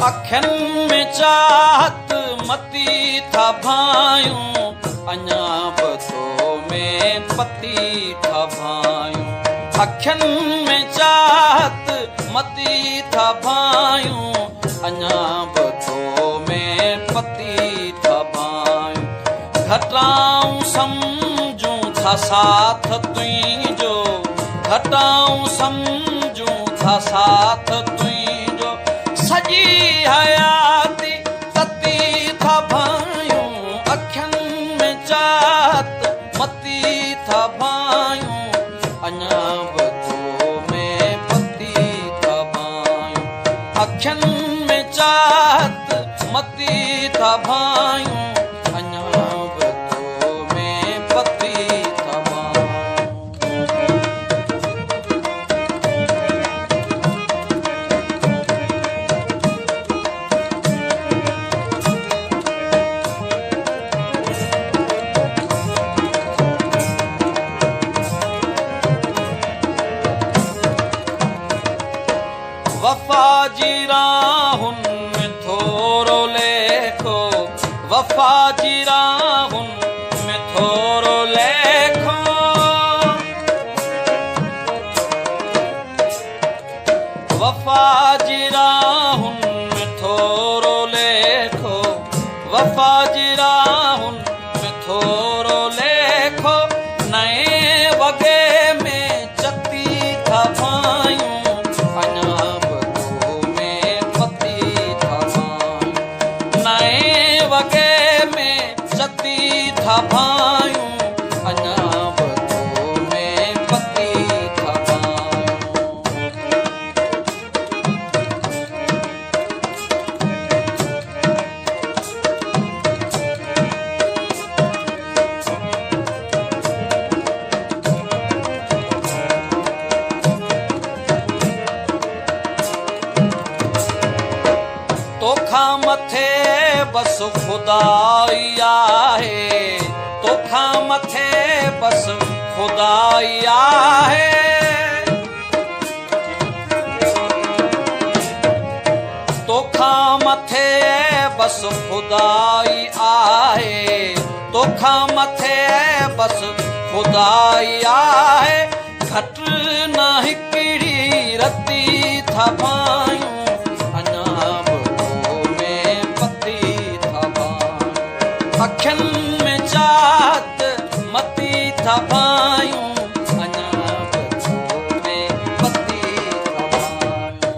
अखियुनि में चाहत मती था भायूं, अञा बतो में पती था भायूं। अखियुनि में चाहत मती था भायूं, अञा बतो में पती था भायूं। घटाऊं समझूं था साथ तुझो, घटाऊं समझूं था साथ तुझो। सजी हयाती तती था भायूं, अखियुनि में चाहत मती था भायूं, अञा बतो में पती था भायूं। अखियुनि में चाहत मती था भायूं, अञा बतो में पती था भायूं। वफा जी राहुनि में थोरो लेखो, वफा जी राहुनि में थोरो लेखो। वफा जी राहुनि में थोरो लेखो, वफा जी राहुनि में थोरो लेखो। नए वगे में चती था भायूं, वगे में चती था भायूं, अञा बतो में पती था भायूं। तोखा मथे बस खुदाई आहे, तोखा मथे बस खुदाई आहे। तोखा मथे बस खुदाई आहे, तोखा मथे बस खुदाई आहे। घट न हिकिड़ी रती था भायूं, अखियुनि में चाहत मती था भायूं, अञा बतो में पती था भायूं।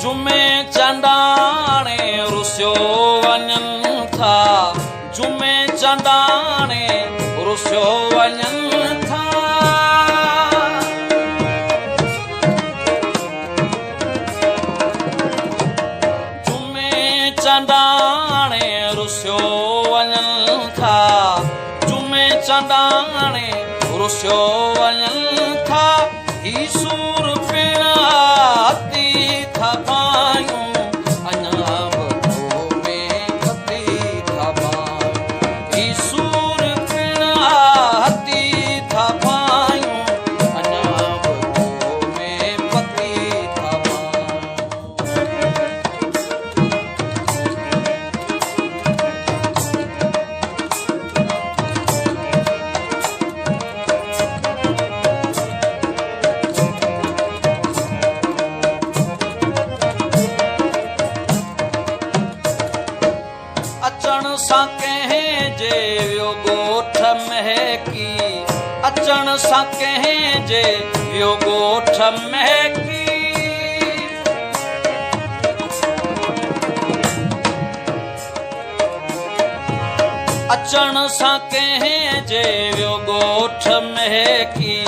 जुमे चंडाणे रुसियो वञनि था, जुमे चंडाणे रुसियो वञनि था। जुमे चंडाणे रुसियो वञनि था, जुमे चंडाणे रुसियो वञनि था। ही सूर पिणु अती था भायूं, अञा बतो में पती था भायूं। ही सूर पिणु अती था भायूं, अञा बतो में पती था भायूं। अचण सां कंहिं जे वियो ॻोठ महकी, अचण सां कंहिं जे वियो ॻोठ महकी। अचण सां कंहिं जे वियो ॻोठ महकी,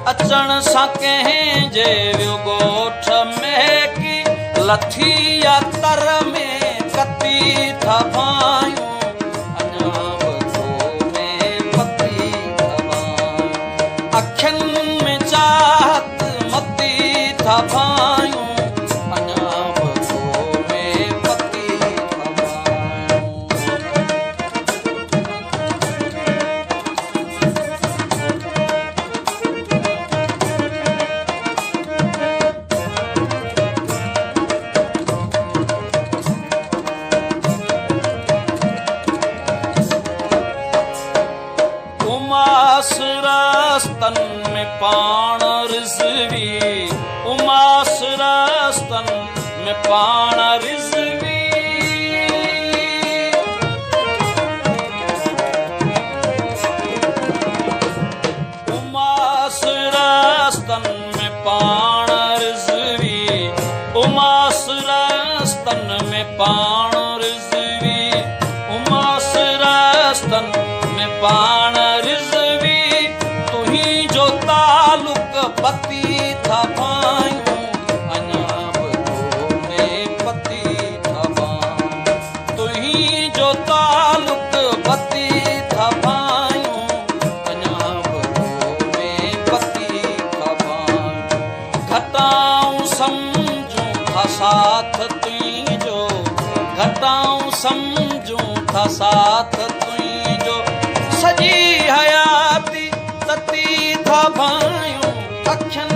अचण सां कंहिं जे वियो ॻोठ महकी। लथी या तर में कती था भायूं, अञा बतो में पती था भायूं। अखियुनि में चाहत मती था भायूं, स्तन में पाण रिज़वी उमासुर स्तन में पाण रिज़वी उमासुर स्तन में पाण रिज़वी उमासुर स्तन में पाण रिज़वी तुही जो तालुक पति था भाइयों अञा बि में पति था भाइयों तुही जो तालुक पति था भाइयों अञा बि में पति था भाइयों घटाऊं समझूं था साथ तुझो घटाऊं समझूं था साथ तुझो सजी हयाती तती था भाइयों अखियुनि